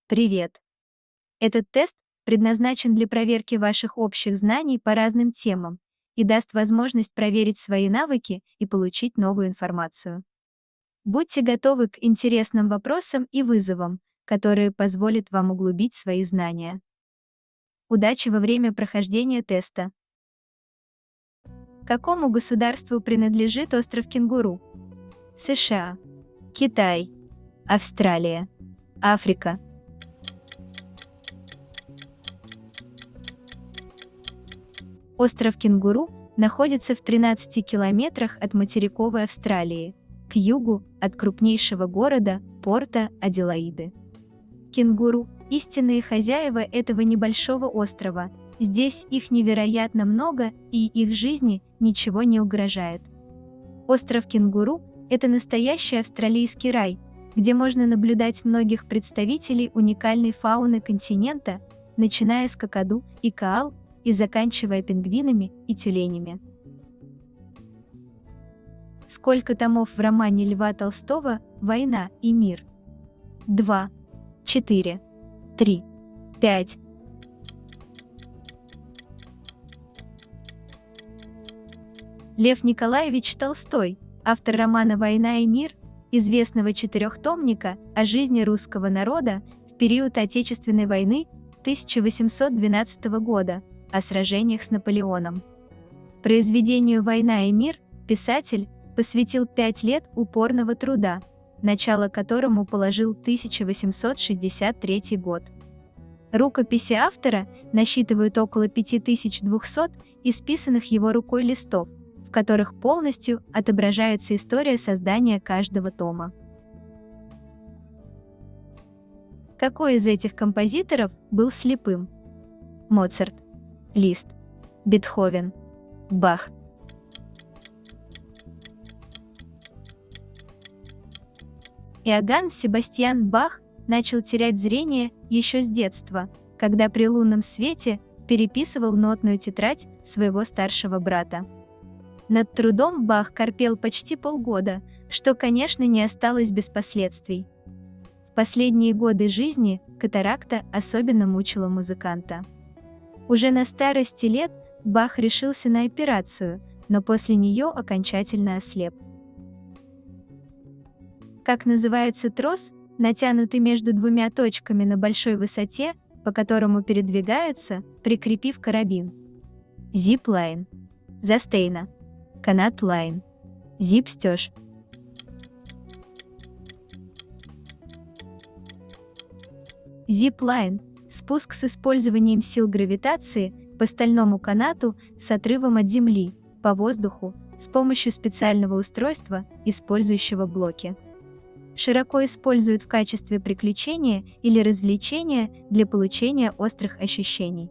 Привет! Этот тест предназначен для проверки ваших общих знаний по разным темам и даст возможность проверить свои навыки и получить новую информацию. Будьте готовы к интересным вопросам и вызовам, которые позволят вам углубить свои знания. Удачи во время прохождения теста. Какому государству принадлежит остров Кенгуру? США, Китай, Австралия, Африка. Остров Кенгуру находится в 13 километрах от материковой Австралии, к югу от крупнейшего города порта Аделаиды. Кенгуру – истинные хозяева этого небольшого острова, здесь их невероятно много и их жизни ничего не угрожает. Остров Кенгуру – это настоящий австралийский рай, где можно наблюдать многих представителей уникальной фауны континента, начиная с какаду и коал, и заканчивая пингвинами и тюленями. Сколько томов в романе Льва Толстого «Война и мир»? 2, 4, 3, 5. Лев Николаевич Толстой, автор романа «Война и мир», известного четырехтомника о жизни русского народа в период Отечественной войны 1812 года, о сражениях с Наполеоном. Произведению «Война и мир» писатель посвятил 5 лет упорного труда, начало которому положил 1863 год. Рукописи автора насчитывают около 5200 исписанных его рукой листов, в которых полностью отображается история создания каждого тома. Какой из этих композиторов был слепым? Моцарт, Лист, Бетховен, Бах. Иоганн Себастьян Бах начал терять зрение еще с детства, когда при лунном свете переписывал нотную тетрадь своего старшего брата. Над трудом Бах корпел почти полгода, что, конечно, не осталось без последствий. В последние годы жизни катаракта особенно мучила музыканта. Уже на старости лет Бах решился на операцию, но после нее окончательно ослеп. Как называется трос, натянутый между двумя точками на большой высоте, по которому передвигаются, прикрепив карабин? Зип-лайн, застейна, канат-лайн, зип-стеж. Зип-лайн – спуск с использованием сил гравитации по стальному канату с отрывом от Земли, по воздуху, с помощью специального устройства, использующего блоки. Широко используют в качестве приключения или развлечения для получения острых ощущений.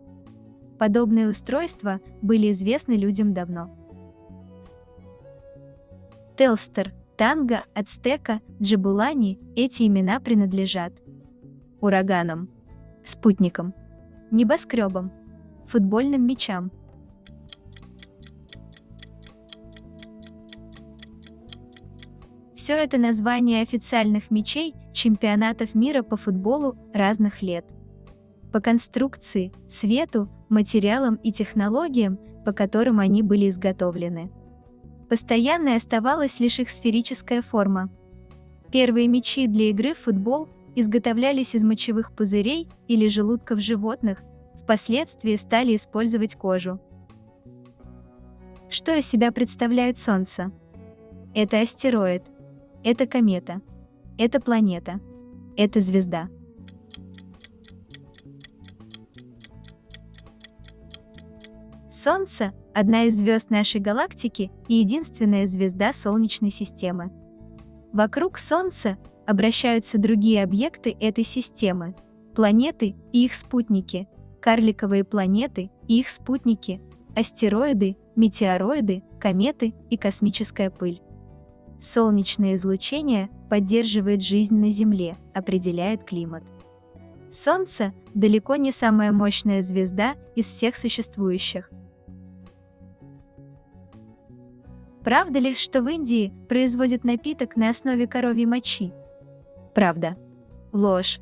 Подобные устройства были известны людям давно. Телстер, Танго, Ацтека, Джабулани – эти имена принадлежат ураганам, спутникам, небоскребам, футбольным мячам. Все это названия официальных мячей чемпионатов мира по футболу разных лет. По конструкции, цвету, материалам и технологиям, по которым они были изготовлены. Постоянной оставалась лишь их сферическая форма. Первые мячи для игры в футбол изготовлялись из мочевых пузырей или желудков животных, впоследствии стали использовать кожу. Что из себя представляет Солнце? Это астероид, это комета, это планета, это звезда. Солнце – одна из звезд нашей галактики и единственная звезда Солнечной системы. Вокруг Солнца обращаются другие объекты этой системы – планеты и их спутники, карликовые планеты и их спутники, астероиды, метеороиды, кометы и космическая пыль. Солнечное излучение поддерживает жизнь на Земле, определяет климат. Солнце далеко не самая мощная звезда из всех существующих. Правда ли, что в Индии производят напиток на основе коровьей мочи? Правда. Ложь.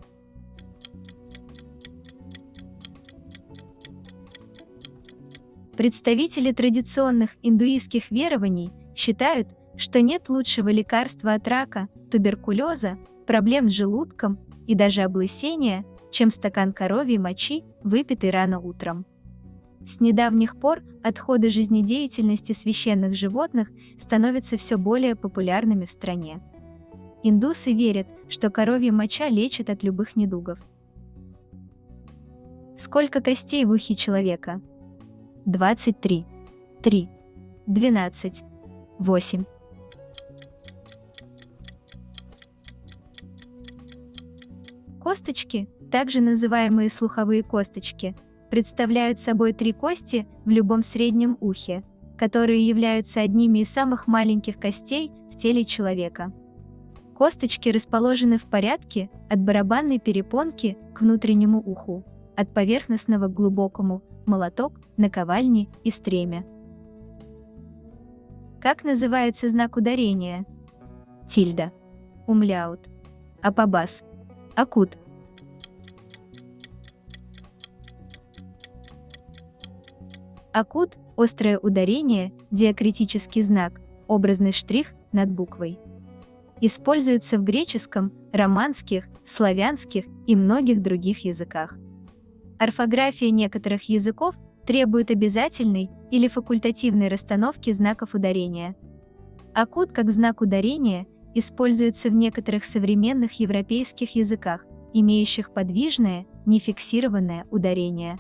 Представители традиционных индуистских верований считают, что нет лучшего лекарства от рака, туберкулеза, проблем с желудком и даже облысения, чем стакан коровьей мочи, выпитый рано утром. С недавних пор отходы жизнедеятельности священных животных становятся все более популярными в стране. Индусы верят, что коровья моча лечит от любых недугов. Сколько костей в ухе человека? 23, 3, 12, 8. Косточки, также называемые слуховые косточки, представляют собой 3 кости в любом среднем ухе, которые являются одними из самых маленьких костей в теле человека. Косточки расположены в порядке от барабанной перепонки к внутреннему уху, от поверхностного к глубокому, молоток, наковальни и стремя. Как называется знак ударения? Тильда, умляут, апобас, акут. Акут – острое ударение, диакритический знак, образный штрих над буквой. Используется в греческом, романских, славянских и многих других языках. Орфография некоторых языков требует обязательной или факультативной расстановки знаков ударения. Акут как знак ударения используется в некоторых современных европейских языках, имеющих подвижное, нефиксированное ударение.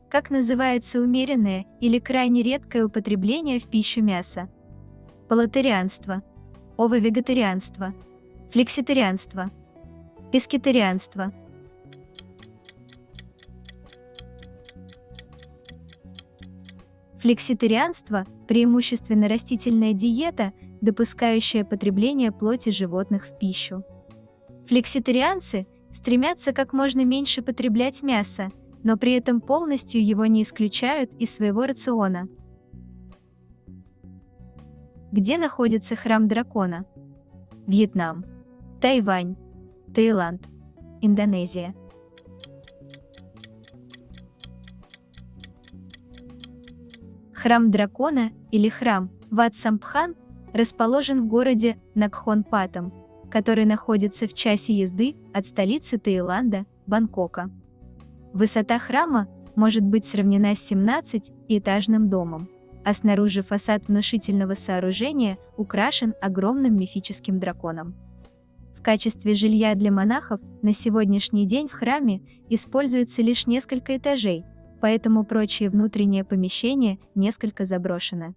Как называется умеренное или крайне редкое употребление в пищу мяса? Полотарианство, ововегетарианство, флекситарианство, пескетарианство. Флекситарианство – преимущественно растительная диета, допускающая потребление плоти животных в пищу. Флекситарианцы стремятся как можно меньше потреблять мясо, но при этом полностью его не исключают из своего рациона. Где находится храм дракона? Вьетнам, Тайвань, Таиланд, Индонезия. Храм дракона или храм Wat Samphan расположен в городе Накхон-Патом, который находится в часе езды от столицы Таиланда, Бангкока. Высота храма может быть сравнена с 17-этажным домом, а снаружи фасад внушительного сооружения украшен огромным мифическим драконом. В качестве жилья для монахов на сегодняшний день в храме используется лишь несколько этажей, поэтому прочие внутренние помещения несколько заброшены.